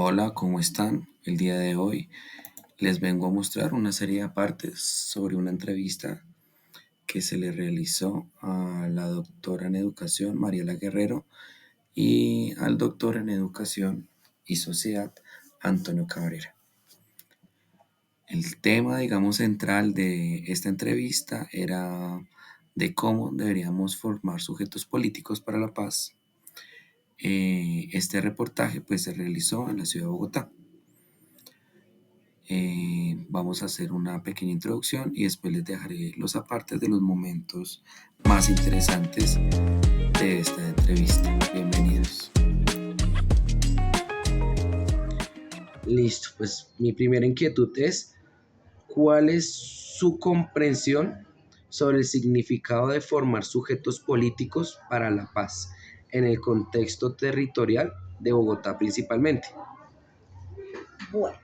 Hola, ¿cómo están? El día de hoy les vengo a mostrar una serie de partes sobre una entrevista que se le realizó a la doctora en educación, Mariela Guerrero, y al doctor en educación y sociedad, Antonio Cabrera. El tema, digamos, central de esta entrevista era de cómo deberíamos formar sujetos políticos para la paz. Este reportaje pues se realizó en la ciudad de Bogotá. Vamos a hacer una pequeña introducción y después les dejaré los apartes de los momentos más interesantes de esta entrevista. Bienvenidos. Listo, pues mi primera inquietud es, ¿cuál es su comprensión sobre el significado de formar sujetos políticos para la paz en el contexto territorial de Bogotá principalmente? Bueno,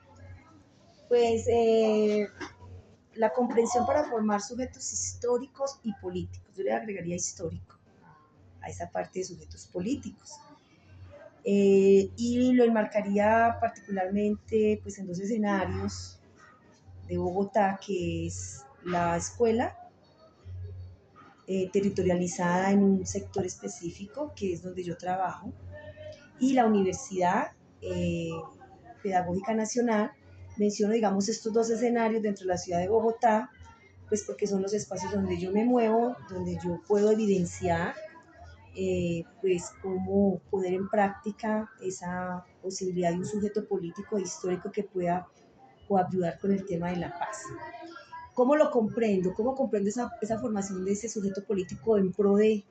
pues la comprensión para formar sujetos históricos y políticos. Yo le agregaría histórico a esa parte de sujetos políticos. Y lo enmarcaría particularmente pues, en dos escenarios de Bogotá, que es la escuela territorializada en un sector específico, que es donde yo trabajo, y la Universidad Pedagógica Nacional. Menciono, digamos, estos dos escenarios dentro de la ciudad de Bogotá, pues porque son los espacios donde yo me muevo, donde yo puedo evidenciar, pues cómo poner en práctica esa posibilidad de un sujeto político e histórico que pueda ayudar con el tema de la paz. ¿Cómo lo comprendo? ¿Cómo comprendo esa formación de ese sujeto político en pro de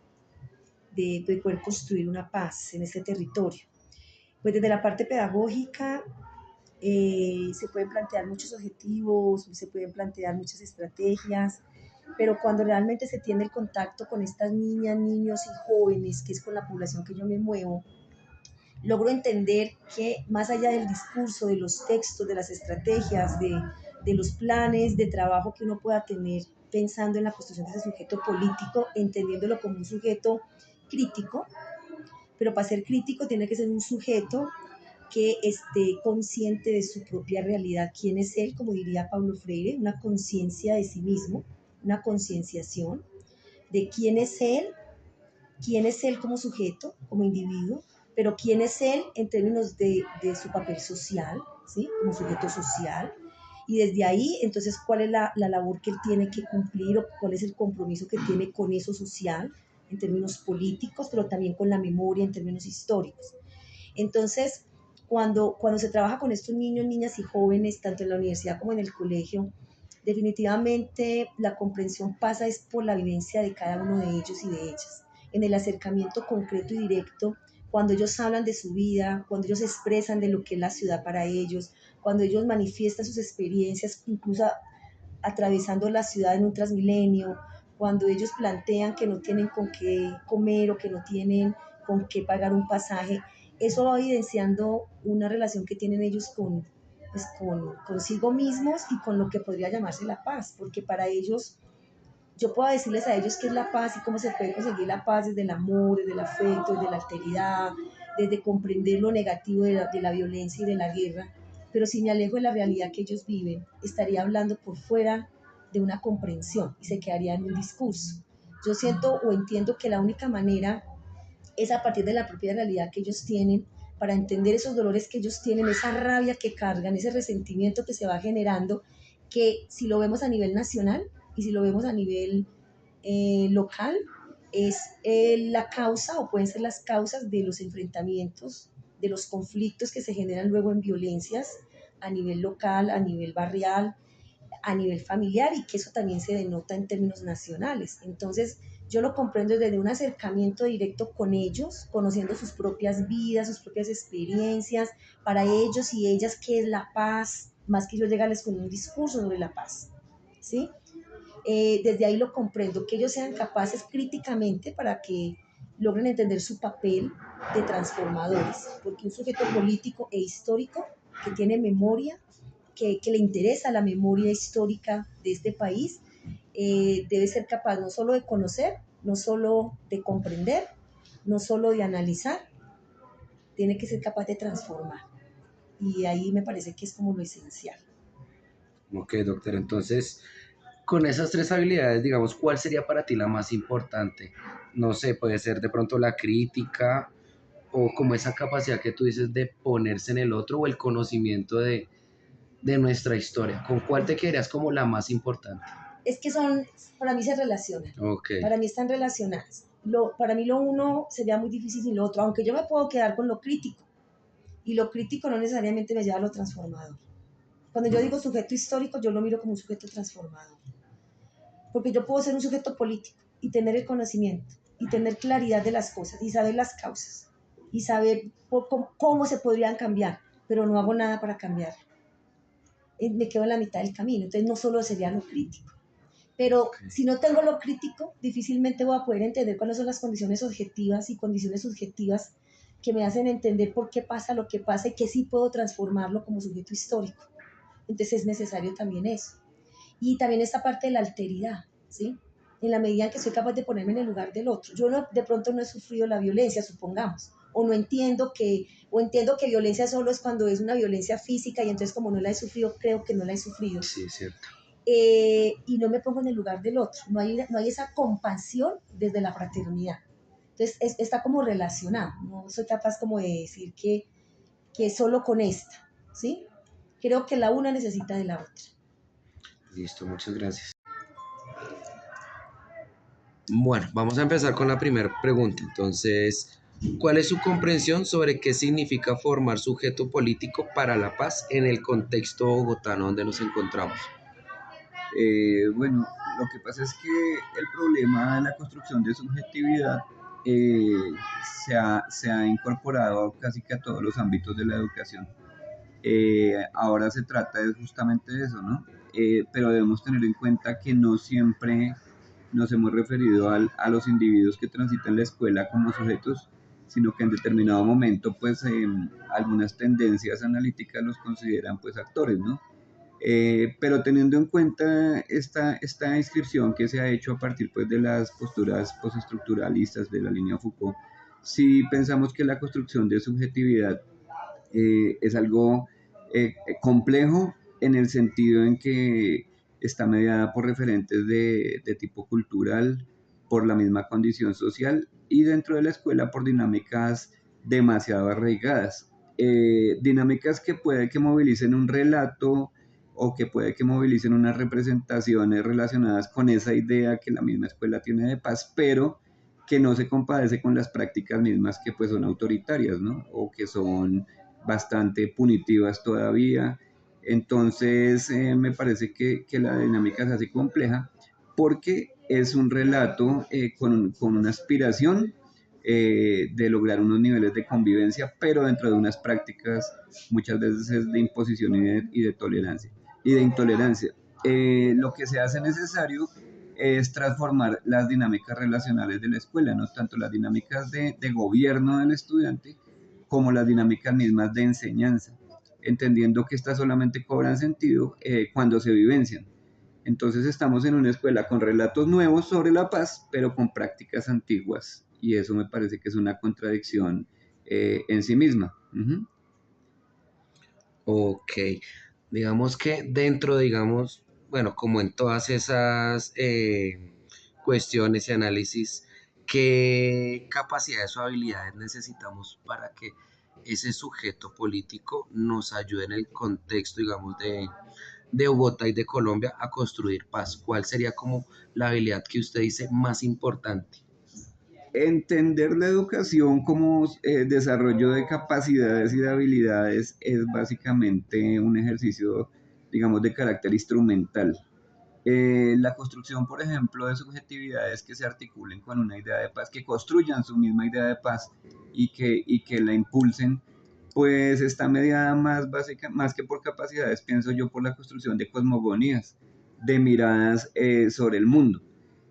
poder construir una paz en este territorio? Pues desde la parte pedagógica se pueden plantear muchos objetivos, se pueden plantear muchas estrategias, pero cuando realmente se tiene el contacto con estas niñas, niños y jóvenes, que es con la población que yo me muevo, logro entender que más allá del discurso, de los textos, de las estrategias, de los planes de trabajo que uno pueda tener pensando en la construcción de ese sujeto político, entendiéndolo como un sujeto crítico, pero para ser crítico tiene que ser un sujeto que esté consciente de su propia realidad, quién es él, como diría Paulo Freire, una conciencia de sí mismo, una concienciación de quién es él como sujeto, como individuo, pero quién es él en términos de su papel social, ¿sí? Como sujeto social. Y desde ahí, entonces, ¿cuál es la labor que él tiene que cumplir o cuál es el compromiso que tiene con eso social en términos políticos, pero también con la memoria en términos históricos? Entonces, cuando se trabaja con estos niños, niñas y jóvenes, tanto en la universidad como en el colegio, definitivamente la comprensión pasa es por la vivencia de cada uno de ellos y de ellas, en el acercamiento concreto y directo, cuando ellos hablan de su vida, cuando ellos expresan de lo que es la ciudad para ellos, cuando ellos manifiestan sus experiencias, incluso atravesando la ciudad en un transmilenio, cuando ellos plantean que no tienen con qué comer o que no tienen con qué pagar un pasaje, eso va evidenciando una relación que tienen ellos pues consigo mismos y con lo que podría llamarse la paz, porque para ellos, yo puedo decirles a ellos qué es la paz y cómo se puede conseguir la paz desde el amor, desde el afecto, desde la alteridad, desde comprender lo negativo de la violencia y de la guerra, pero si me alejo de la realidad que ellos viven, estaría hablando por fuera de una comprensión y se quedaría en un discurso. Yo siento o entiendo que la única manera es a partir de la propia realidad que ellos tienen, para entender esos dolores que ellos tienen, esa rabia que cargan, ese resentimiento que se va generando, que si lo vemos a nivel nacional y si lo vemos a nivel local, es la causa o pueden ser las causas de los enfrentamientos, de los conflictos que se generan luego en violencias a nivel local, a nivel barrial, a nivel familiar y que eso también se denota en términos nacionales. Entonces, yo lo comprendo desde un acercamiento directo con ellos, conociendo sus propias vidas, sus propias experiencias, para ellos y ellas qué es la paz, más que yo llegarles con un discurso sobre la paz, ¿sí? Desde ahí lo comprendo, que ellos sean capaces críticamente para que logren entender su papel de transformadores, porque un sujeto político e histórico que tiene memoria, que le interesa la memoria histórica de este país, debe ser capaz no solo de conocer, no solo de comprender, no solo de analizar, tiene que ser capaz de transformar. y ahí me parece que es como lo esencial. Ok, doctor, entonces, con esas tres habilidades, digamos, ¿cuál sería para ti la más importante? No sé, puede ser de pronto la crítica o como esa capacidad que tú dices de ponerse en el otro o el conocimiento de nuestra historia. ¿Con cuál te quedarías como la más importante? Es que para mí se relacionan, Ok, para mí están relacionadas. Para mí lo uno sería muy difícil sin lo otro, aunque yo me puedo quedar con lo crítico, y lo crítico no necesariamente me lleva a lo transformador. Cuando yo digo sujeto histórico, yo lo miro como un sujeto transformador, porque yo puedo ser un sujeto político y tener el conocimiento y tener claridad de las cosas y saber las causas y saber cómo se podrían cambiar, pero no hago nada para cambiar. Me quedo en la mitad del camino, entonces no solo sería lo crítico. Pero ok. si no tengo lo crítico, difícilmente voy a poder entender cuáles son las condiciones objetivas y condiciones subjetivas que me hacen entender por qué pasa lo que pasa y que sí puedo transformarlo como sujeto histórico. Entonces es necesario también eso. Y también esta parte de la alteridad, ¿sí? En la medida en que soy capaz de ponerme en el lugar del otro. Yo no, de pronto no he sufrido la violencia, supongamos, o no entiendo o entiendo que violencia solo es cuando es una violencia física y entonces como no la he sufrido, creo que no la he sufrido. Sí, es cierto. Y no me pongo en el lugar del otro. No hay esa compasión desde la fraternidad. Entonces está como relacionado. No soy capaz como de decir que solo con esta, ¿sí? Creo que la una necesita de la otra. Listo, muchas gracias. Bueno, vamos a empezar con la primera pregunta. Entonces, ¿cuál es su comprensión sobre qué significa formar sujeto político para la paz en el contexto bogotano donde nos encontramos? Bueno, lo que pasa es que el problema de la construcción de subjetividad eh, se ha incorporado casi que a todos los ámbitos de la educación. Ahora se trata de justamente de eso, ¿no? Pero debemos tener en cuenta que no siempre nos hemos referido a los individuos que transitan la escuela como sujetos, sino que en determinado momento, pues, algunas tendencias analíticas los consideran, pues, actores, ¿no? Pero teniendo en cuenta esta inscripción que se ha hecho a partir, pues, de las posturas postestructuralistas de la línea Foucault, si pensamos que la construcción de subjetividad es algo complejo en el sentido en que está mediada por referentes de tipo cultural, por la misma condición social y dentro de la escuela por dinámicas demasiado arraigadas. Dinámicas que puede que movilicen un relato o que puede que movilicen unas representaciones relacionadas con esa idea que la misma escuela tiene de paz, pero que no se compadece con las prácticas mismas que pues son autoritarias, ¿no? O que son bastante punitivas todavía. Entonces, me parece que la dinámica se hace compleja porque es un relato con una aspiración de lograr unos niveles de convivencia, pero dentro de unas prácticas muchas veces de imposición y de tolerancia y de intolerancia. Lo que se hace necesario es transformar las dinámicas relacionales de la escuela, no tanto las dinámicas de gobierno del estudiante, como las dinámicas mismas de enseñanza, entendiendo que estas solamente cobran sentido cuando se vivencian. Entonces estamos en una escuela con relatos nuevos sobre la paz, pero con prácticas antiguas, y eso me parece que es una contradicción en sí misma. Uh-huh. Ok, digamos que dentro, digamos, bueno, como en todas esas cuestiones y análisis, ¿qué capacidades o habilidades necesitamos para que ese sujeto político nos ayude en el contexto, digamos, de Bogotá y de Colombia a construir paz? ¿Cuál sería como la habilidad que usted dice más importante? Entender la educación como desarrollo de capacidades y de habilidades es básicamente un ejercicio, digamos, de carácter instrumental. La construcción, por ejemplo, de subjetividades que se articulen con una idea de paz, que construyan su misma idea de paz y que la impulsen, pues está mediada más, más que por capacidades, pienso yo, por la construcción de cosmogonías, de miradas sobre el mundo.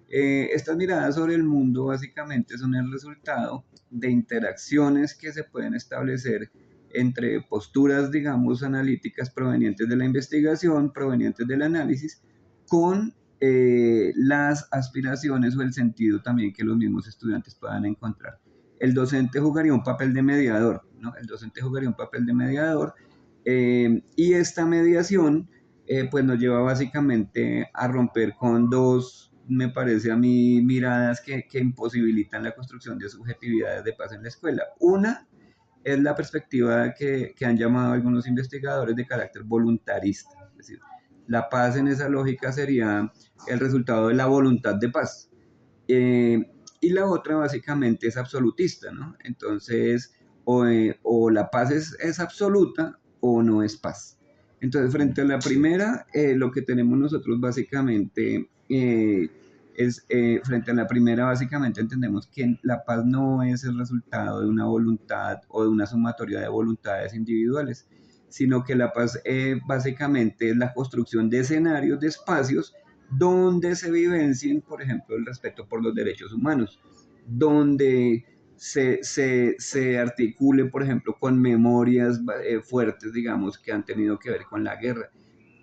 Estas miradas sobre el mundo básicamente son el resultado de interacciones que se pueden establecer entre posturas, digamos, analíticas provenientes de la investigación, provenientes del análisis, con las aspiraciones o el sentido también que los mismos estudiantes puedan encontrar. El docente jugaría un papel de mediador, ¿no? El docente jugaría un papel de mediador Y esta mediación pues nos lleva básicamente a romper con dos, me parece a mí, miradas que imposibilitan la construcción de subjetividades de paz en la escuela. Una es la perspectiva que han llamado algunos investigadores de carácter voluntarista, es decir, la paz en esa lógica sería el resultado de la voluntad de paz. Y la otra básicamente es absolutista, ¿no? Entonces, o la paz es absoluta o no es paz. Entonces, frente a la primera, lo que tenemos nosotros básicamente frente a la primera, básicamente entendemos que la paz no es el resultado de una voluntad o de una sumatoria de voluntades individuales, sino que la paz básicamente es la construcción de escenarios, de espacios donde se vivencien, por ejemplo, el respeto por los derechos humanos, donde se articule, por ejemplo, con memorias fuertes, digamos, que han tenido que ver con la guerra,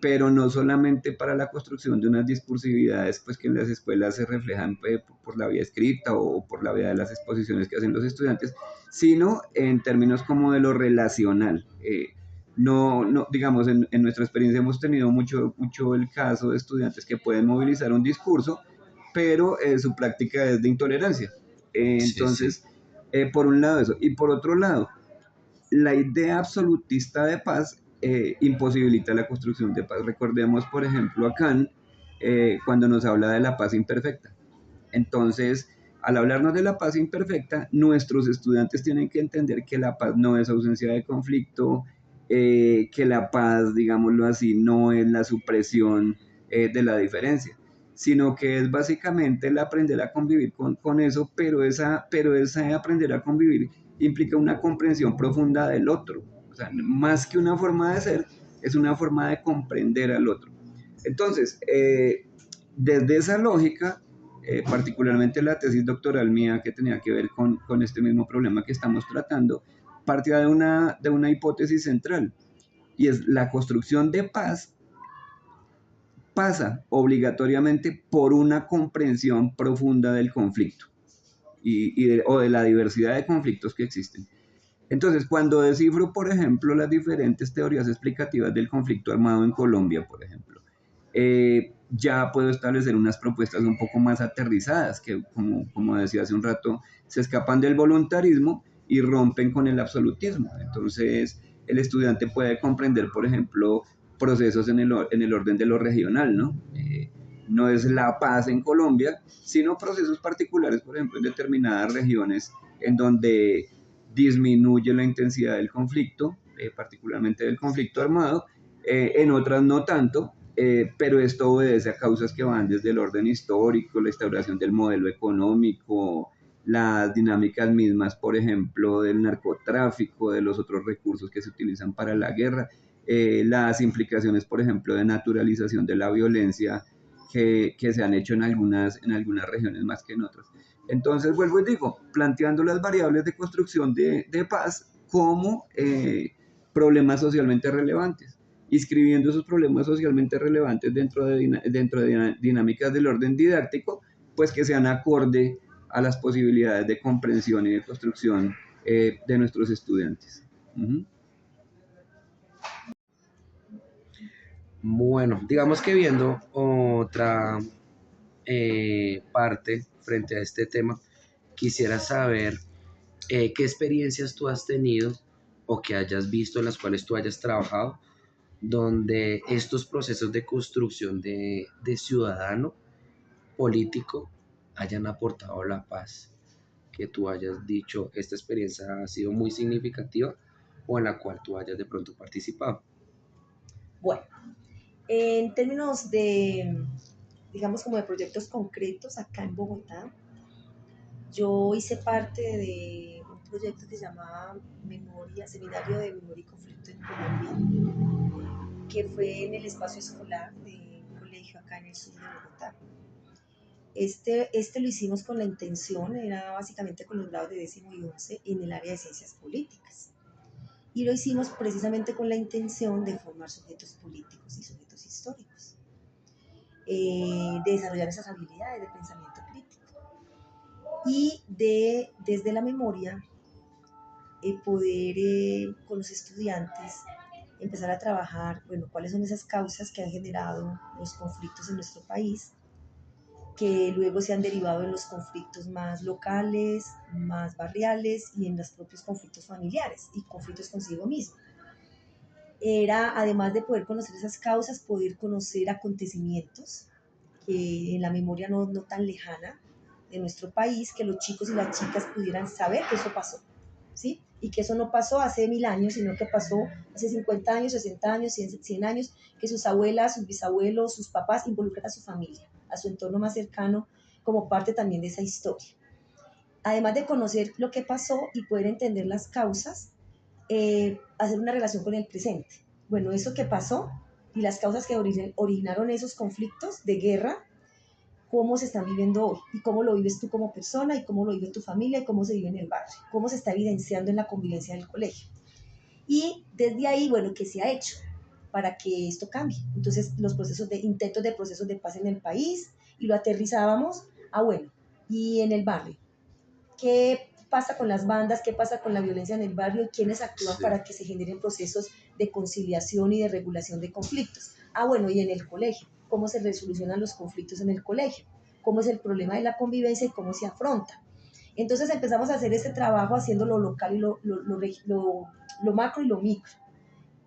pero no solamente para la construcción de unas discursividades pues, que en las escuelas se reflejan por la vía escrita o por la vía de las exposiciones que hacen los estudiantes, sino en términos como de lo relacional. No, digamos, en nuestra experiencia hemos tenido mucho el caso de estudiantes que pueden movilizar un discurso, pero su práctica es de intolerancia. Sí, sí. Entonces, por un lado eso. Y por otro lado, la idea absolutista de paz imposibilita la construcción de paz. Recordemos, por ejemplo, a Kant cuando nos habla de la paz imperfecta. Entonces, al hablarnos de la paz imperfecta, nuestros estudiantes tienen que entender que la paz no es ausencia de conflicto, que la paz, digámoslo así, no es la supresión de la diferencia, sino que es básicamente el aprender a convivir con eso, pero esa aprender a convivir implica una comprensión profunda del otro. O sea, más que una forma de ser, es una forma de comprender al otro. Entonces, desde esa lógica, particularmente la tesis doctoral mía que tenía que ver con este mismo problema que estamos tratando, partía de una hipótesis central, y es la construcción de paz pasa obligatoriamente por una comprensión profunda del conflicto o de la diversidad de conflictos que existen. Entonces, cuando descifro, por ejemplo, las diferentes teorías explicativas del conflicto armado en Colombia, por ejemplo, ya puedo establecer unas propuestas un poco más aterrizadas, que como decía hace un rato, se escapan del voluntarismo y rompen con el absolutismo. Entonces, el estudiante puede comprender, por ejemplo, procesos en el orden de lo regional, ¿no? No es la paz en Colombia, sino procesos particulares, por ejemplo, en determinadas regiones en donde disminuye la intensidad del conflicto, particularmente del conflicto armado, en otras no tanto, pero esto obedece a causas que van desde el orden histórico, la instauración del modelo económico, las dinámicas mismas, por ejemplo, del narcotráfico, de los otros recursos que se utilizan para la guerra, las implicaciones, por ejemplo, de naturalización de la violencia que se han hecho en algunas regiones más que en otras. Entonces, vuelvo y digo, planteando las variables de construcción de paz como problemas socialmente relevantes, inscribiendo esos problemas socialmente relevantes dentro de dinámicas del orden didáctico, pues que sean acorde a las posibilidades de comprensión y de construcción de nuestros estudiantes. Uh-huh. Bueno, digamos que viendo otra parte frente a este tema, quisiera saber qué experiencias tú has tenido o que hayas visto en las cuales tú hayas trabajado, donde estos procesos de construcción de ciudadano político hayan aportado la paz, que tú hayas dicho, esta experiencia ha sido muy significativa o en la cual tú hayas de pronto participado. Bueno, en términos de, digamos, como de proyectos concretos acá en Bogotá, yo hice parte de un proyecto que se llamaba Memoria, Seminario de Memoria y Conflicto en Colombia, que fue en el espacio escolar de un colegio acá en el sur de Bogotá. Este lo hicimos con la intención, era básicamente con los grados de 10º y 11 en el área de ciencias políticas. Y lo hicimos precisamente con la intención de formar sujetos políticos y sujetos históricos, de desarrollar esas habilidades de pensamiento crítico y desde la memoria, poder con los estudiantes empezar a trabajar, bueno, cuáles son esas causas que han generado los conflictos en nuestro país, que luego se han derivado en los conflictos más locales, más barriales y en los propios conflictos familiares y conflictos consigo mismo. Era, además de poder conocer esas causas, poder conocer acontecimientos que en la memoria no tan lejana de nuestro país, que los chicos y las chicas pudieran saber que eso pasó, ¿sí? Y que eso no pasó hace 1000 años, sino que pasó hace 50 años, 60 años, 100 años, que sus abuelas, sus bisabuelos, sus papás involucran a su familia, a su entorno más cercano, como parte también de esa historia. Además de conocer lo que pasó y poder entender las causas, hacer una relación con el presente. Bueno, eso que pasó y las causas que originaron esos conflictos de guerra, cómo se están viviendo hoy y cómo lo vives tú como persona y cómo lo vive tu familia y cómo se vive en el barrio, cómo se está evidenciando en la convivencia del colegio. Y desde ahí, bueno, ¿qué se ha hecho para que esto cambie? Entonces, los intentos de procesos de paz en el país, y lo aterrizábamos a, bueno, y en el barrio, ¿qué pasa con las bandas? ¿Qué pasa con la violencia en el barrio? ¿Quiénes actúan para que se generen procesos de conciliación y de regulación de conflictos? Bueno, y en el colegio, ¿cómo se resolucionan los conflictos en el colegio? ¿Cómo es el problema de la convivencia y cómo se afronta? Entonces empezamos a hacer este trabajo haciendo lo local y lo macro y lo micro,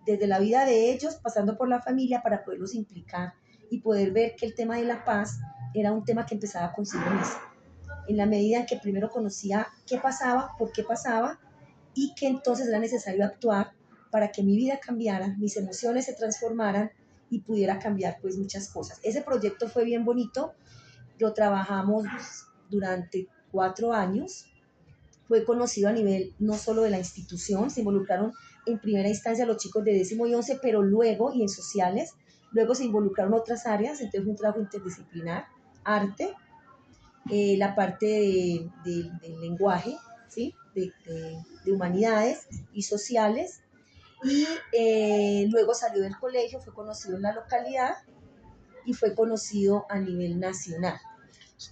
desde la vida de ellos, pasando por la familia, para poderlos implicar y poder ver que el tema de la paz era un tema que empezaba consigo mismo, en la medida en que primero conocía qué pasaba, por qué pasaba, y que entonces era necesario actuar para que mi vida cambiara, mis emociones se transformaran y pudiera cambiar pues muchas cosas. Ese proyecto fue bien bonito, lo trabajamos durante 4 años, fue conocido a nivel no solo de la institución, se involucraron en primera instancia los chicos de 10º y 11, pero luego, y en sociales, luego se involucraron otras áreas, entonces fue un trabajo interdisciplinar, arte, la parte del lenguaje, ¿sí? de humanidades y sociales, y luego salió del colegio, fue conocido en la localidad y fue conocido a nivel nacional.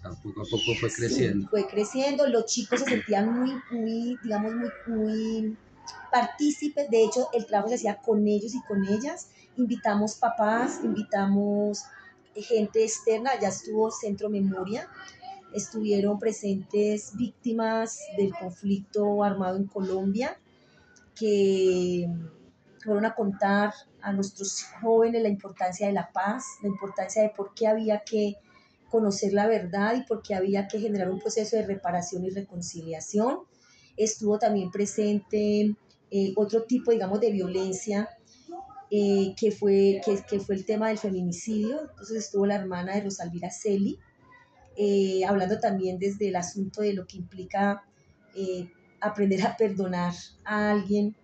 Poco a poco fue creciendo. Sí, fue creciendo, los chicos se sentían muy, digamos, muy partícipes. De hecho, el trabajo se hacía con ellos y con ellas. Invitamos papás, invitamos gente externa, ya estuvo Centro Memoria, estuvieron presentes víctimas del conflicto armado en Colombia, que fueron a contar a nuestros jóvenes la importancia de la paz, la importancia de por qué había que conocer la verdad y por qué había que generar un proceso de reparación y reconciliación. Estuvo también presente otro tipo, digamos, de violencia, que fue el tema del feminicidio. Entonces estuvo la hermana de Rosalvira Celi, hablando también desde el asunto de lo que implica aprender a perdonar a alguien,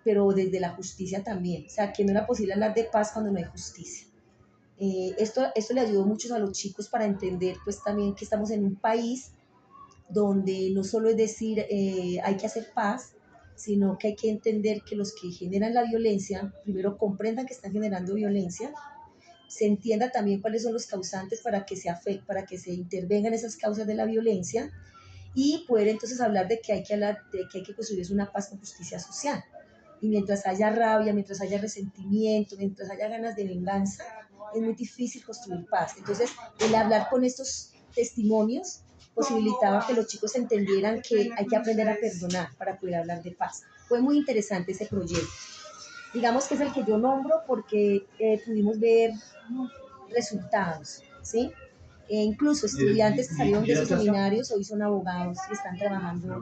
pero desde la justicia también. O sea, que no era posible hablar de paz cuando no hay justicia. Esto le ayudó mucho a los chicos para entender pues también que estamos en un país donde no solo es decir hay que hacer paz, sino que hay que entender que los que generan la violencia, primero comprendan que están generando violencia, se entienda también cuáles son los causantes para que se intervengan esas causas de la violencia, y poder entonces hablar de que hay que construir una paz con justicia social. Y mientras haya rabia, mientras haya resentimiento, mientras haya ganas de venganza, es muy difícil construir paz. Entonces, el hablar con estos testimonios posibilitaba que los chicos entendieran que hay que aprender a perdonar para poder hablar de paz. Fue muy interesante ese proyecto. Digamos que es el que yo nombro porque pudimos ver resultados, ¿sí? Incluso estudiantes que salieron de esos seminarios hoy son abogados y están trabajando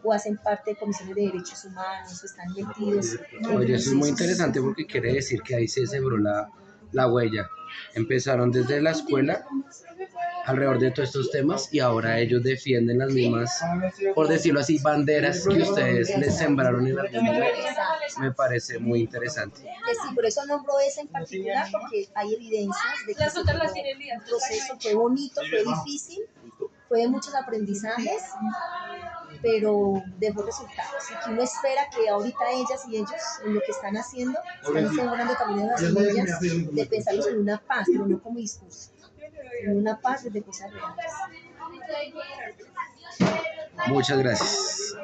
o hacen parte de comisiones de derechos humanos o están metidos. Oye, eso es muy interesante porque quiere decir que ahí se sembró la huella. Empezaron desde la escuela alrededor de todos estos temas y ahora ellos defienden las mismas, por decirlo así, banderas que ustedes les sembraron en algún momento. Me parece muy interesante. Sí, por eso nombro esa en particular, porque hay evidencias de que el proceso fue bonito, fue difícil, fue de muchos aprendizajes, pero dejó resultados. Y que uno espera que ahorita ellas y ellos, en lo que están haciendo, están sembrando también las semillas de pensarlos en una paz, pero no como discurso, en una paz desde cosas reales. Muchas gracias.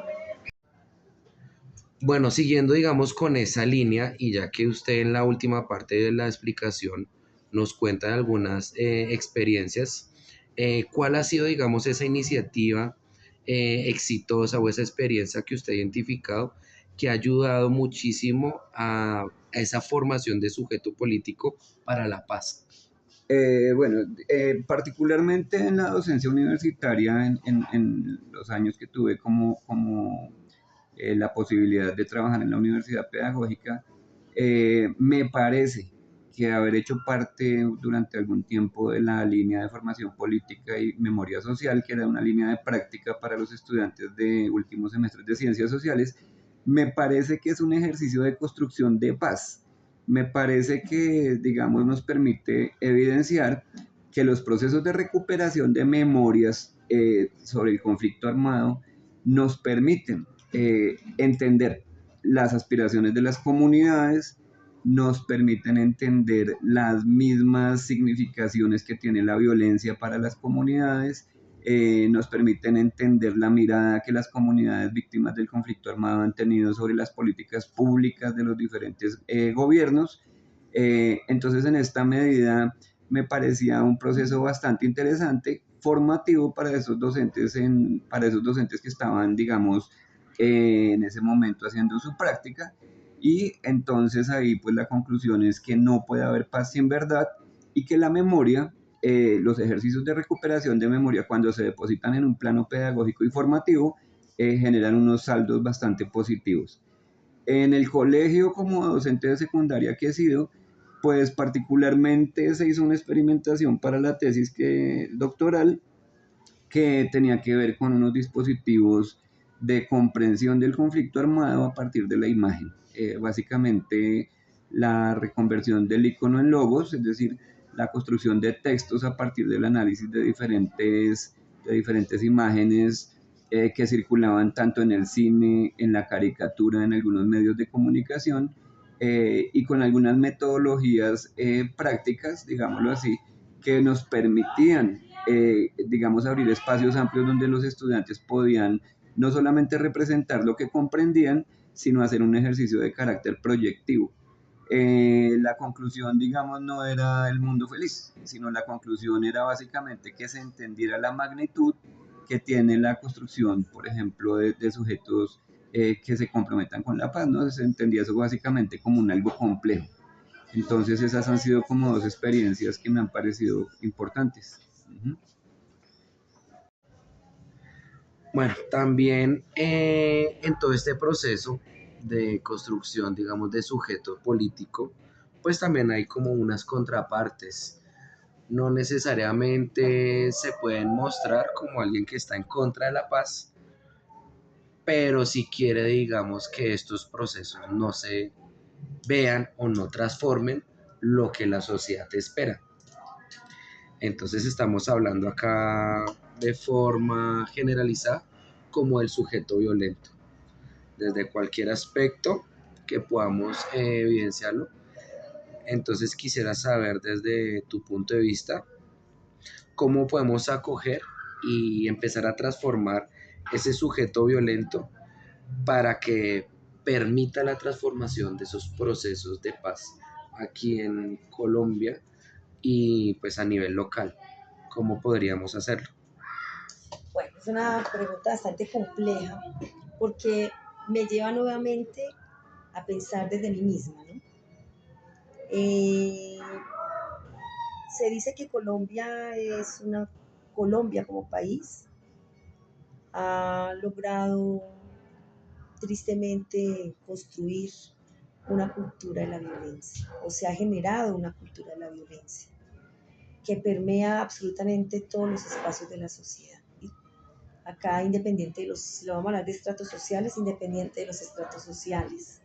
Bueno, siguiendo, digamos, con esa línea, y ya que usted en la última parte de la explicación nos cuenta de algunas experiencias, ¿cuál ha sido, digamos, esa iniciativa exitosa o esa experiencia que usted ha identificado que ha ayudado muchísimo a esa formación de sujeto político para la paz? Bueno, particularmente en la docencia universitaria, en los años que tuve como la posibilidad de trabajar en la universidad pedagógica, me parece que haber hecho parte durante algún tiempo de la línea de formación política y memoria social, que era una línea de práctica para los estudiantes de últimos semestres de ciencias sociales, me parece que es un ejercicio de construcción de paz. Me parece que, digamos, nos permite evidenciar que los procesos de recuperación de memorias sobre el conflicto armado nos permiten entender las aspiraciones de las comunidades, nos permiten entender las mismas significaciones que tiene la violencia para las comunidades, nos permiten entender la mirada que las comunidades víctimas del conflicto armado han tenido sobre las políticas públicas de los diferentes gobiernos. Entonces, en esta medida, me parecía un proceso bastante interesante, formativo para esos docentes que estaban, digamos, en ese momento haciendo su práctica. Y entonces ahí pues la conclusión es que no puede haber paz sin verdad y que la memoria, los ejercicios de recuperación de memoria cuando se depositan en un plano pedagógico y formativo, generan unos saldos bastante positivos. En el colegio como docente de secundaria que he sido, pues particularmente se hizo una experimentación para la doctoral que tenía que ver con unos dispositivos de comprensión del conflicto armado a partir de la imagen. Básicamente la reconversión del icono en logos, es decir, la construcción de textos a partir del análisis de diferentes imágenes que circulaban tanto en el cine, en la caricatura, en algunos medios de comunicación, y con algunas metodologías prácticas, digámoslo así, que nos permitían, digamos, abrir espacios amplios donde los estudiantes podían no solamente representar lo que comprendían, sino hacer un ejercicio de carácter proyectivo. La conclusión, digamos, no era el mundo feliz, sino la conclusión era básicamente que se entendiera la magnitud que tiene la construcción, por ejemplo, de sujetos que se comprometan con la paz, ¿no? Se entendía eso básicamente como un algo complejo. Entonces esas han sido como dos experiencias que me han parecido importantes. Uh-huh. Bueno, también en todo este proceso de construcción, digamos, de sujeto político, pues también hay como unas contrapartes. No necesariamente se pueden mostrar como alguien que está en contra de la paz, pero si quiere, digamos, que estos procesos no se vean o no transformen lo que la sociedad espera. Entonces estamos hablando acá de forma generalizada como el sujeto violento, desde cualquier aspecto que podamos evidenciarlo. Entonces quisiera saber desde tu punto de vista cómo podemos acoger y empezar a transformar ese sujeto violento para que permita la transformación de esos procesos de paz aquí en Colombia y pues a nivel local. ¿Cómo podríamos hacerlo? Bueno, es una pregunta bastante compleja porque me lleva nuevamente a pensar desde mí misma, ¿no? Eh, Se dice que Colombia como país ha logrado tristemente construir una cultura de la violencia, o se ha generado una cultura de la violencia que permea absolutamente todos los espacios de la sociedad. Y acá, independiente de si lo vamos a hablar de estratos sociales, independiente de los estratos sociales,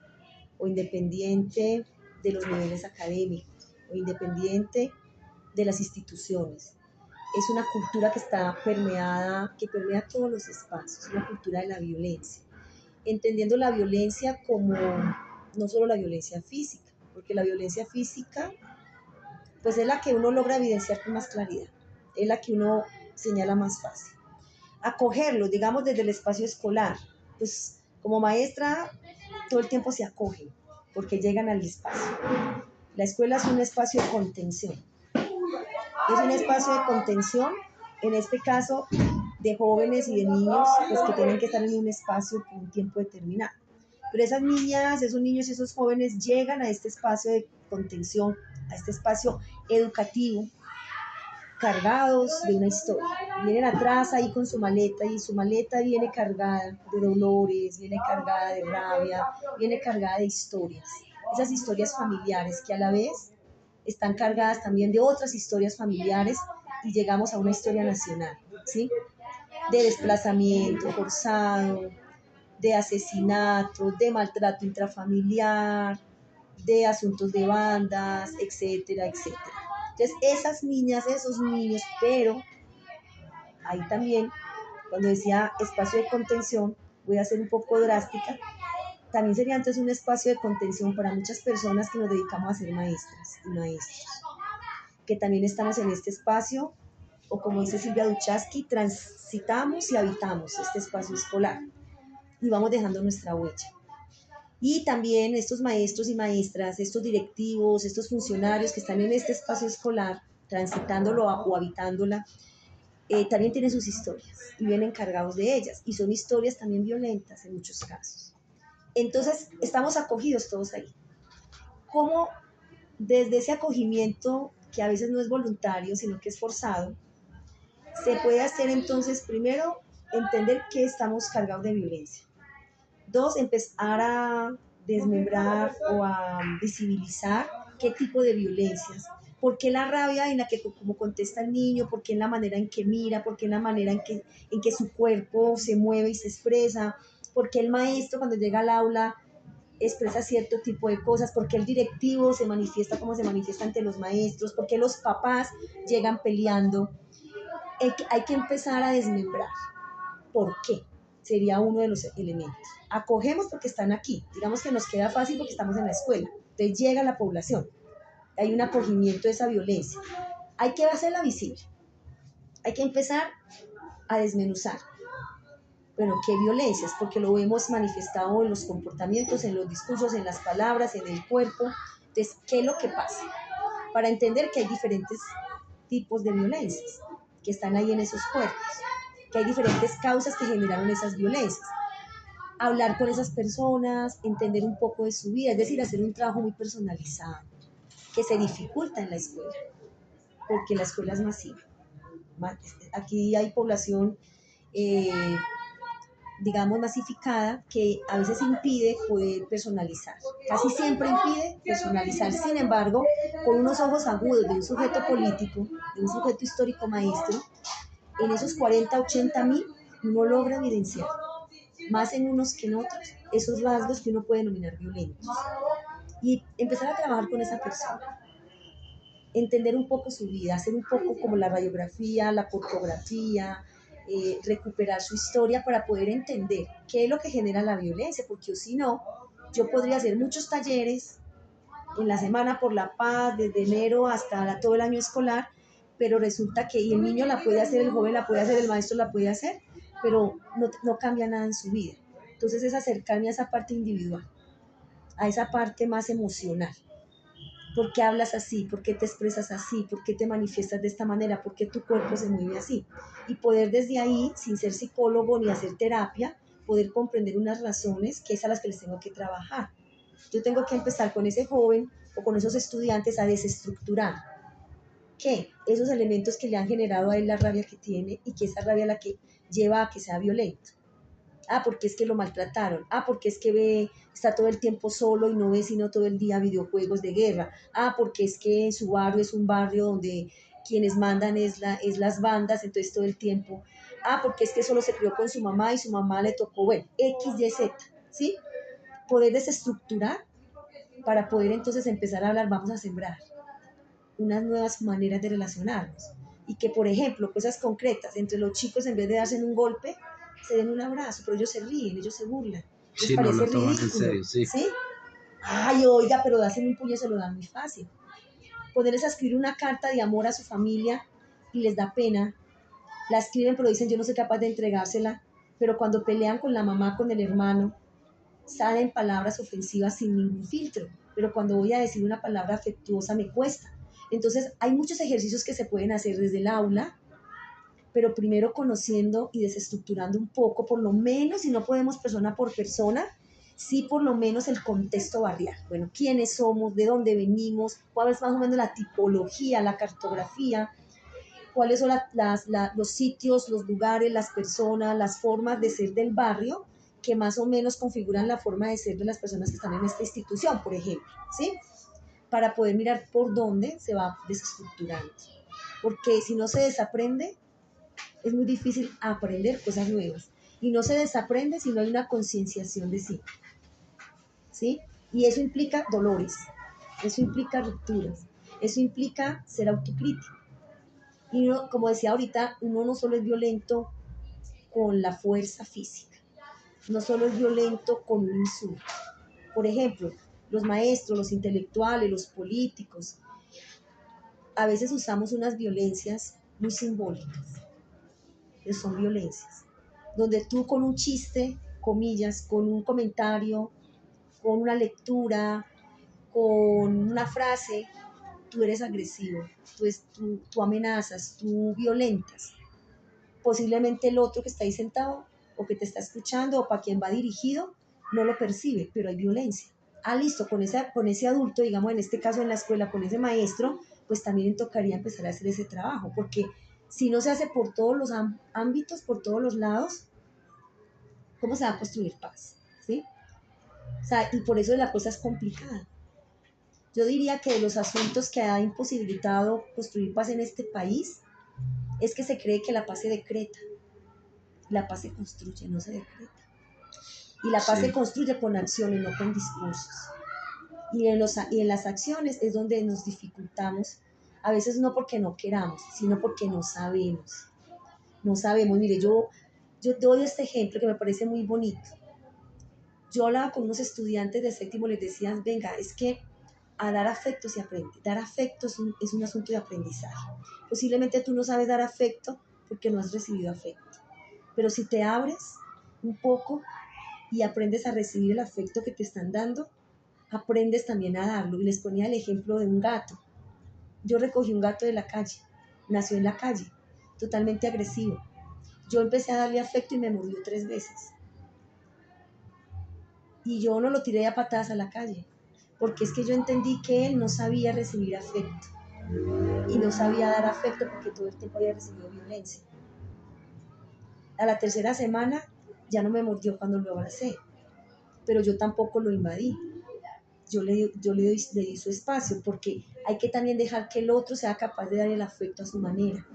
o independiente de los niveles académicos, o independiente de las instituciones. Es una cultura que está permeada, que permea todos los espacios, una cultura de la violencia, entendiendo la violencia como no solo la violencia física, porque la violencia física pues es la que uno logra evidenciar con más claridad, es la que uno señala más fácil. Acogerlo, digamos, desde el espacio escolar, pues como maestra todo el tiempo se acogen, porque llegan al espacio. La escuela es un espacio de contención. Es un espacio de contención, en este caso, de jóvenes y de niños, pues que tienen que estar en un espacio por un tiempo determinado. Pero esas niñas, esos niños y esos jóvenes llegan a este espacio de contención, a este espacio educativo, cargados de una historia. Vienen atrás ahí con su maleta y su maleta viene cargada de dolores, viene cargada de rabia, viene cargada de historias. Esas historias familiares que a la vez están cargadas también de otras historias familiares y llegamos a una historia nacional, ¿sí? De desplazamiento forzado, de asesinato, de maltrato intrafamiliar, de asuntos de bandas, etcétera, etcétera. Entonces, esas niñas, esos niños, pero ahí también, cuando decía espacio de contención, voy a ser un poco drástica, también sería entonces un espacio de contención para muchas personas que nos dedicamos a ser maestras y maestros, que también estamos en este espacio, o como dice Silvia Duchaski, transitamos y habitamos este espacio escolar y vamos dejando nuestra huella. Y también estos maestros y maestras, estos directivos, estos funcionarios que están en este espacio escolar, transitándolo o habitándola, también tienen sus historias y vienen cargados de ellas. Y son historias también violentas en muchos casos. Entonces, estamos acogidos todos ahí. ¿Cómo desde ese acogimiento, que a veces no es voluntario, sino que es forzado, se puede hacer entonces, primero, entender que estamos cargados de violencia? Dos, empezar a desmembrar o a visibilizar qué tipo de violencias. ¿Por qué la rabia en la que como contesta el niño? ¿Por qué en la manera en que mira? ¿Por qué en la manera en que su cuerpo se mueve y se expresa? ¿Por qué el maestro cuando llega al aula expresa cierto tipo de cosas? ¿Por qué el directivo se manifiesta como se manifiesta ante los maestros? ¿Por qué los papás llegan peleando? Hay que empezar a desmembrar. ¿Por qué? Sería uno de los elementos. Acogemos porque están aquí. Digamos que nos queda fácil porque estamos en la escuela. Entonces llega la población. Hay un acogimiento de esa violencia. Hay que hacerla visible. Hay que empezar a desmenuzar. Bueno, ¿qué violencias? Porque lo hemos manifestado en los comportamientos, en los discursos, en las palabras, en el cuerpo. Entonces, ¿qué es lo que pasa? Para entender que hay diferentes tipos de violencias que están ahí en esos cuerpos, que hay diferentes causas que generaron esas violencias. Hablar con esas personas, entender un poco de su vida, es decir, hacer un trabajo muy personalizado, que se dificulta en la escuela, porque la escuela es masiva. Aquí hay población, digamos, masificada, que a veces impide poder personalizar. Casi siempre impide personalizar. Sin embargo, con unos ojos agudos de un sujeto político, de un sujeto histórico maestro, en esos 40, 80 mil, uno logra evidenciar, más en unos que en otros, esos rasgos que uno puede denominar violentos. Y empezar a trabajar con esa persona. Entender un poco su vida, hacer un poco como la radiografía, la fotografía, recuperar su historia para poder entender qué es lo que genera la violencia, porque si no, yo podría hacer muchos talleres en la Semana por la Paz, desde enero hasta todo el año escolar, pero resulta que y el niño la puede hacer, el joven la puede hacer, el maestro la puede hacer, pero no cambia nada en su vida. Entonces es acercarme a esa parte individual, a esa parte más emocional. ¿Por qué hablas así? ¿Por qué te expresas así? ¿Por qué te manifiestas de esta manera? ¿Por qué tu cuerpo se mueve así? Y poder desde ahí, sin ser psicólogo ni hacer terapia, poder comprender unas razones que es a las que les tengo que trabajar. Yo tengo que empezar con ese joven o con esos estudiantes a desestructurar. ¿Qué? Esos elementos que le han generado a él la rabia que tiene y que esa rabia la que lleva a que sea violento. Porque es que lo maltrataron. Porque es que está todo el tiempo solo y no ve sino todo el día videojuegos de guerra. Porque es que su barrio es un barrio donde quienes mandan es las bandas, entonces todo el tiempo. Porque es que solo se crió con su mamá y su mamá le tocó, bueno, X, Y, Z, ¿sí? Poder desestructurar para poder entonces empezar a hablar, vamos a sembrar unas nuevas maneras de relacionarnos. Y que, por ejemplo, cosas concretas, entre los chicos en vez de darse un golpe, se den un abrazo, pero ellos se ríen, ellos se burlan. Les Sí, no parece lo tomas en ridículo, serio, sí. ¿sí? Ay, oiga, pero hacen un puño, se lo dan muy fácil. Poderles escribir una carta de amor a su familia y les da pena. La escriben, pero dicen, yo no soy capaz de entregársela. Pero cuando pelean con la mamá, con el hermano, salen palabras ofensivas sin ningún filtro, pero cuando voy a decir una palabra afectuosa me cuesta. Entonces hay muchos ejercicios que se pueden hacer desde el aula, pero primero conociendo y desestructurando un poco, por lo menos, si no podemos persona por persona, sí por lo menos el contexto barrial. Bueno, quiénes somos, de dónde venimos, cuál es más o menos la tipología, la cartografía, cuáles son los sitios, los lugares, las personas, las formas de ser del barrio que más o menos configuran la forma de ser de las personas que están en esta institución, por ejemplo, ¿sí? Para poder mirar por dónde se va desestructurando. Porque si no se desaprende, es muy difícil aprender cosas nuevas. Y no se desaprende si no hay una concienciación de sí, ¿sí? Y eso implica dolores, eso implica rupturas, eso implica ser autocrítico. Y uno, como decía ahorita, uno no solo es violento con la fuerza física, no solo es violento con un insulto. Por ejemplo, los maestros, los intelectuales, los políticos, a veces usamos unas violencias muy simbólicas, que son violencias, donde tú con un chiste, comillas, con un comentario, con una lectura, con una frase, tú eres agresivo, tú amenazas, tú violentas. Posiblemente el otro que está ahí sentado o que te está escuchando o para quien va dirigido no lo percibe, pero hay violencia. Ah, listo, con ese adulto, digamos en este caso en la escuela, con ese maestro, pues también tocaría empezar a hacer ese trabajo, porque si no se hace por todos los ámbitos, por todos los lados, ¿cómo se va a construir paz? ¿Sí? O sea, y por eso la cosa es complicada. Yo diría que de los asuntos que ha imposibilitado construir paz en este país es que se cree que la paz se decreta. La paz se construye, no se decreta. Y la paz se construye con acciones, no con discursos. Y en las acciones es donde nos dificultamos, a veces no porque no queramos, sino porque no sabemos. No sabemos. Mire, yo doy este ejemplo que me parece muy bonito. Yo hablaba con unos estudiantes de séptimo, les decía, venga, es que a dar afecto se aprende. Dar afecto es un asunto de aprendizaje. Posiblemente tú no sabes dar afecto porque no has recibido afecto. Pero si te abres un poco y aprendes a recibir el afecto que te están dando, aprendes también a darlo. Y les ponía el ejemplo de un gato. Yo recogí un gato de la calle, nació en la calle, totalmente agresivo. Yo empecé a darle afecto y me mordió 3 veces. Y yo no lo tiré a patadas a la calle, porque es que yo entendí que él no sabía recibir afecto y no sabía dar afecto porque todo el tiempo había recibido violencia. A la tercera semana ya no me mordió cuando lo abracé, pero yo tampoco lo invadí. Le di su espacio, porque hay que también dejar que el otro sea capaz de dar el afecto a su manera.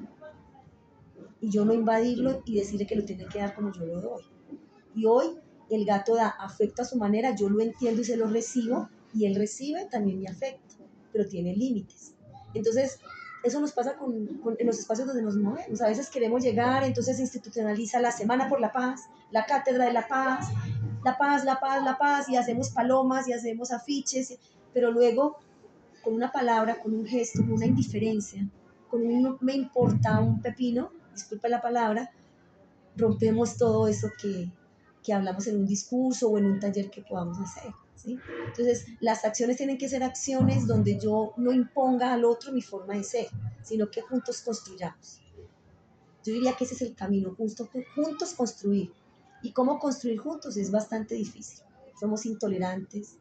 Y yo no invadirlo y decirle que lo tiene que dar como yo lo doy. Y hoy el gato da afecto a su manera, yo lo entiendo y se lo recibo, y él recibe también mi afecto, pero tiene límites. Entonces, eso nos pasa en los espacios donde nos movemos. A veces queremos llegar, entonces se institucionaliza la Semana por la Paz, la Cátedra de la Paz, la paz, la paz, la paz, y hacemos palomas y hacemos afiches, pero luego con una palabra, con un gesto, con una indiferencia, con un no me importa un pepino, disculpa la palabra, rompemos todo eso que hablamos en un discurso o en un taller que podamos hacer, ¿sí? Entonces, las acciones tienen que ser acciones donde yo no imponga al otro mi forma de ser, sino que juntos construyamos. Yo diría que ese es el camino, juntos construir. ¿Y cómo construir juntos? Es bastante difícil. Somos intolerantes,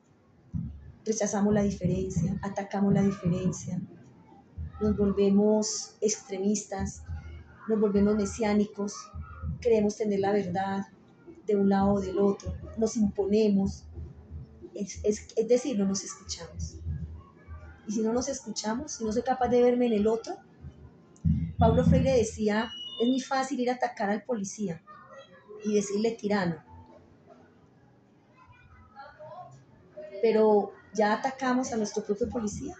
rechazamos la diferencia, atacamos la diferencia, nos volvemos extremistas, nos volvemos mesiánicos, creemos tener la verdad de un lado o del otro, nos imponemos, es decir, no nos escuchamos. Y si no nos escuchamos, si no soy capaz de verme en el otro, Paulo Freire decía, es muy fácil ir a atacar al policía y decirle tirano, pero ya atacamos a nuestro propio policía,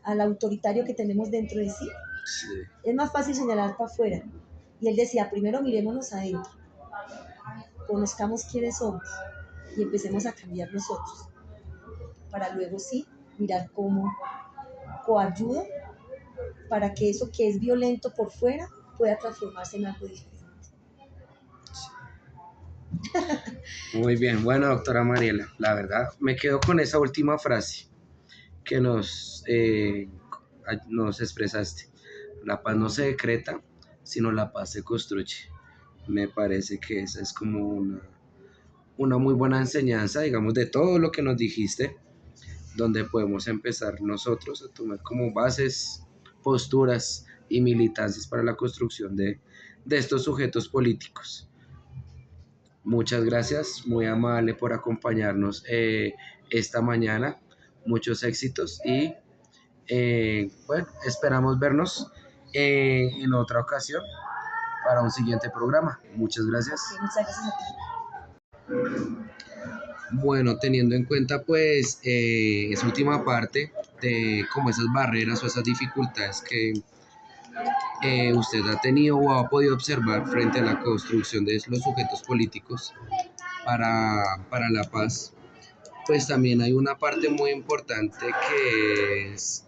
al autoritario que tenemos dentro de sí. Sí. Es más fácil señalar para afuera. Y él decía, primero mirémonos adentro, conozcamos quiénes somos y empecemos a cambiar nosotros, para luego sí mirar cómo coayudo para que eso que es violento por fuera pueda transformarse en algo diferente. Muy bien, bueno, doctora Mariela, la verdad, me quedo con esa última frase que nos expresaste. La paz no se decreta, sino la paz se construye. Me parece que esa es como una muy buena enseñanza, digamos, de todo lo que nos dijiste, donde podemos empezar nosotros a tomar como bases, posturas y militancias para la construcción de estos sujetos políticos. Muchas gracias, muy amable por acompañarnos esta mañana. Muchos éxitos y bueno, esperamos vernos en otra ocasión para un siguiente programa. Muchas gracias. Ok, muchas gracias a ti. Bueno, teniendo en cuenta pues esa última parte de como esas barreras o esas dificultades que usted ha tenido o ha podido observar frente a la construcción de los sujetos políticos para la paz, pues también hay una parte muy importante que es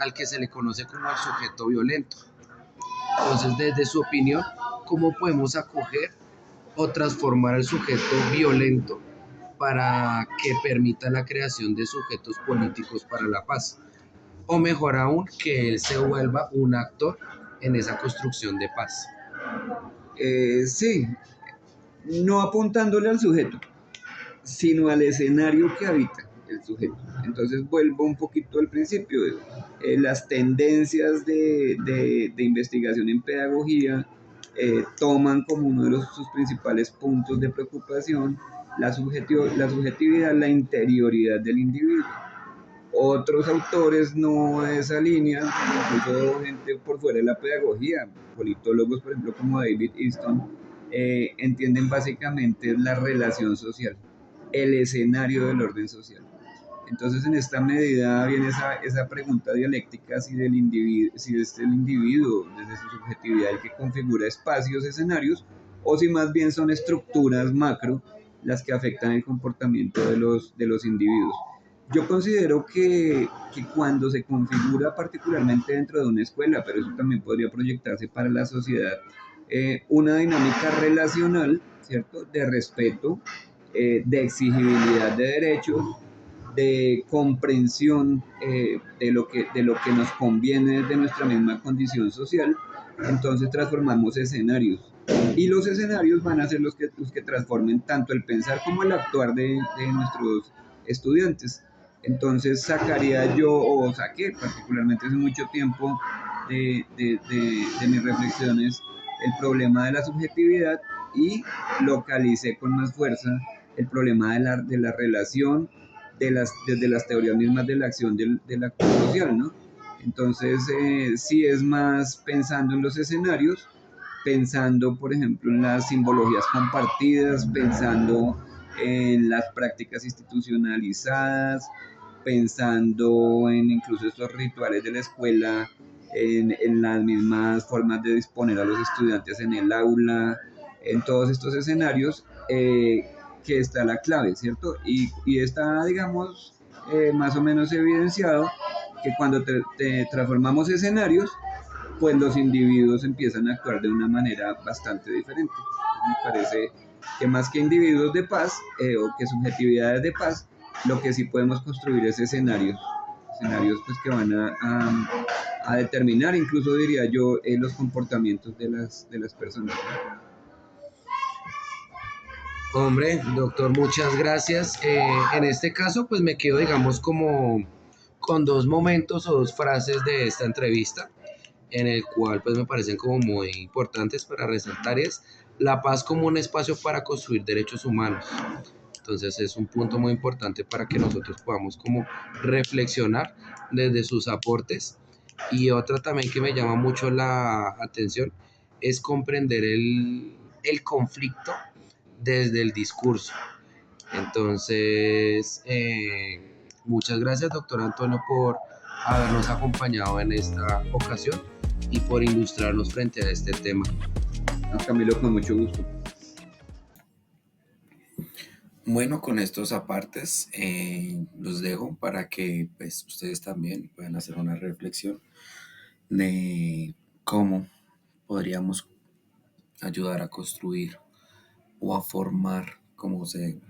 al que se le conoce como el sujeto violento. Entonces, desde su opinión, ¿cómo podemos acoger o transformar al sujeto violento para que permita la creación de sujetos políticos para la paz? O mejor aún, que él se vuelva un actor en esa construcción de paz. Sí, no apuntándole al sujeto, sino al escenario que habita el sujeto. Entonces vuelvo un poquito al principio. Las tendencias de investigación en pedagogía toman como uno de sus principales puntos de preocupación la subjetividad, la interioridad del individuo. Otros autores no de esa línea, incluso gente por fuera de la pedagogía, politólogos, por ejemplo, como David Easton, entienden básicamente la relación social, el escenario del orden social. Entonces, en esta medida viene esa pregunta dialéctica si, del individuo, si es el individuo, desde su subjetividad, el que configura espacios, escenarios, o si más bien son estructuras macro las que afectan el comportamiento de los individuos. Yo considero que cuando se configura particularmente dentro de una escuela, pero eso también podría proyectarse para la sociedad, una dinámica relacional, ¿cierto? De respeto, de exigibilidad de derechos, de comprensión de lo que nos conviene de nuestra misma condición social, entonces transformamos escenarios. Y los escenarios van a ser los que transformen tanto el pensar como el actuar de nuestros estudiantes. Entonces sacaría yo, o saqué particularmente hace mucho tiempo de mis reflexiones, el problema de la subjetividad y localicé con más fuerza el problema de la relación desde las teorías mismas de la acción del actor social, ¿no? Entonces, sí es más pensando en los escenarios, pensando, por ejemplo, en las simbologías compartidas, pensando en las prácticas institucionalizadas, pensando en incluso estos rituales de la escuela, en las mismas formas de disponer a los estudiantes en el aula, en todos estos escenarios, que está la clave, ¿cierto? Y está, digamos, más o menos evidenciado que cuando te transformamos escenarios, pues los individuos empiezan a actuar de una manera bastante diferente. Me parece que más que individuos de paz o que subjetividades de paz, lo que sí podemos construir es escenarios pues que van a determinar, incluso diría yo, los comportamientos de las personas. Hombre, doctor, muchas gracias. En este caso, pues me quedo, digamos, como con dos momentos o dos frases de esta entrevista, en el cual pues me parecen como muy importantes para resaltar, es la paz como un espacio para construir derechos humanos. Entonces es un punto muy importante para que nosotros podamos como reflexionar desde sus aportes. Y otra también que me llama mucho la atención es comprender el conflicto desde el discurso. Entonces, muchas gracias, doctor Antonio, por habernos acompañado en esta ocasión y por ilustrarnos frente a este tema. No, Camilo, con mucho gusto. Bueno, con estos apartes los dejo para que pues, ustedes también puedan hacer una reflexión de cómo podríamos ayudar a construir o a formar, como se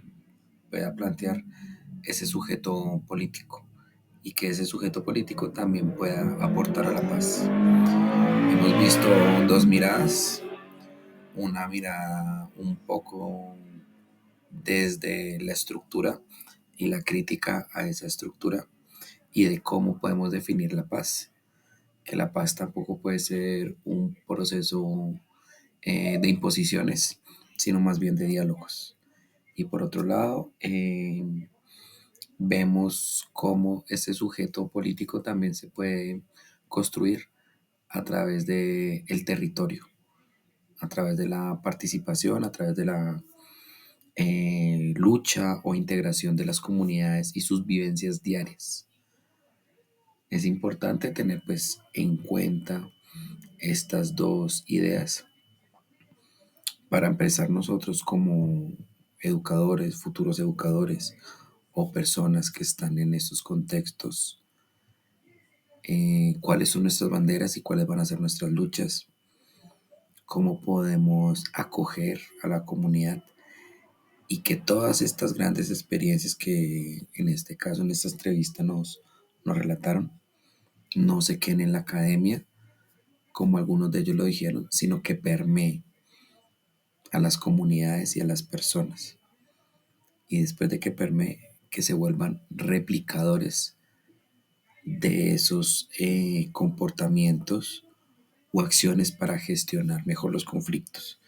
pueda plantear, ese sujeto político y que ese sujeto político también pueda aportar a la paz. Hemos visto dos miradas, una mirada un poco desde la estructura y la crítica a esa estructura y de cómo podemos definir la paz, que la paz tampoco puede ser un proceso de imposiciones, sino más bien de diálogos. Y por otro lado, vemos cómo ese sujeto político también se puede construir a través del territorio, a través de la participación, a través de la lucha o integración de las comunidades y sus vivencias diarias. Es importante tener pues en cuenta estas dos ideas para empezar nosotros como educadores, futuros educadores o personas que están en estos contextos, cuáles son nuestras banderas y cuáles van a ser nuestras luchas, cómo podemos acoger a la comunidad y que todas estas grandes experiencias que en este caso, en esta entrevista nos relataron, no se queden en la academia, como algunos de ellos lo dijeron, sino que permeen a las comunidades y a las personas. Y después de que permee, que se vuelvan replicadores de esos comportamientos o acciones para gestionar mejor los conflictos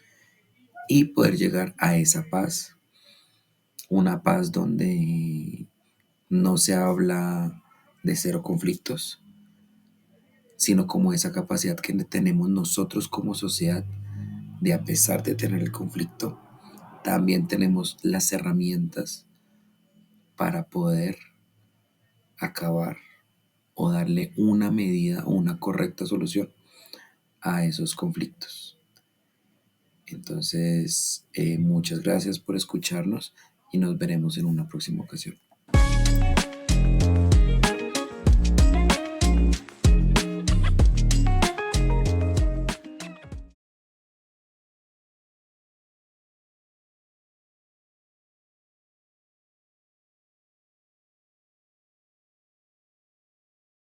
y poder llegar a esa paz, una paz donde no se habla de cero conflictos, sino como esa capacidad que tenemos nosotros como sociedad de, a pesar de tener el conflicto, también tenemos las herramientas para poder acabar o darle una medida o una correcta solución a esos conflictos. Entonces, muchas gracias por escucharnos y nos veremos en una próxima ocasión.